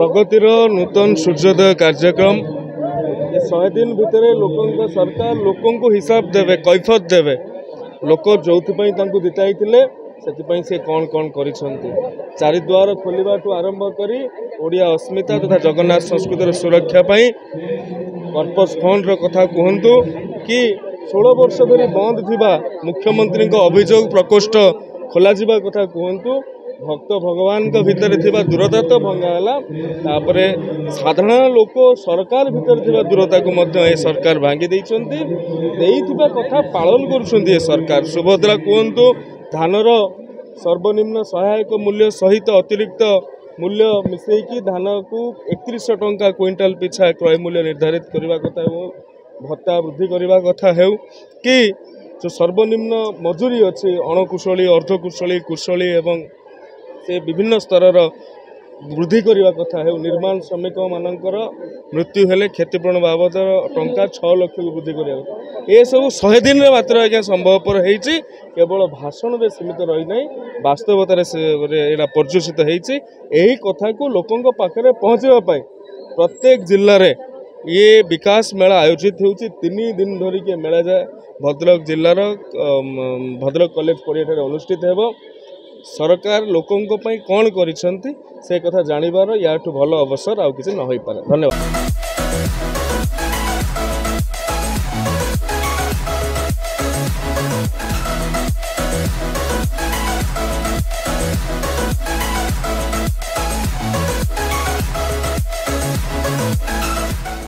प्रगतिर नूतन सूर्योदय कार्यक्रम 100 दिन भितर लोक सरकार लोक हिसाब देवे कैफत देवे लोक जो जिताई से से कौन कौन कर चारिद्वार खोलवा आरंभ कर ओडिया अस्मिता तथा जगन्नाथ संस्कृतिर सुरक्षा कर्पस फंड कथा कहतु कि 16 वर्ष धरी बंद थिबा मुख्यमंत्री अभियोग प्रकोष्ठ खोल कथा कहतु भक्त भगवान भितर थिबा दूरता तो भंगाला साधारण लोक सरकार भितर थिबा दूरता को मध्य ए सरकार भांगी देइथिबा कथा पालन करुछन्ती सरकार सुभद्रा कहतु धानर सर्वनिम्न सहायक मूल्य सहित अतिरिक्त मूल्य मिसेकी धान को 3100 टंका क्विंटाल पिछा क्रय मूल्य निर्धारित करने कथा भत्ता वृद्धि करने कथा है कि जो सर्वनिम्न मजूरी अच्छी अणकुशली अर्धकुशली कुशली एवं से विभिन्न स्तर वृद्धि करने कथा है निर्माण श्रमिक मानकर मृत्यु हेले क्षतिपूरण बाबद टंका 6 लाख को वृद्धि करने ये सब 100 दिन में मात्र आज्ञा संभवपर होती केवल भाषण में सीमित रही ना वास्तवतार पर्युषित होती यही कथा को लोकों पाखे पहुँचापी प्रत्येक जिले में ये विकास मेला आयोजित होती 3 दिन धरिकी मेला जाए भद्रक जिलार भद्रक कॉलेज पड़िया अनुष्ठित हो सरकार लोकों कौन कर कथा जानिबार या भल अवसर आउ किसी न हो पारे। धन्यवाद।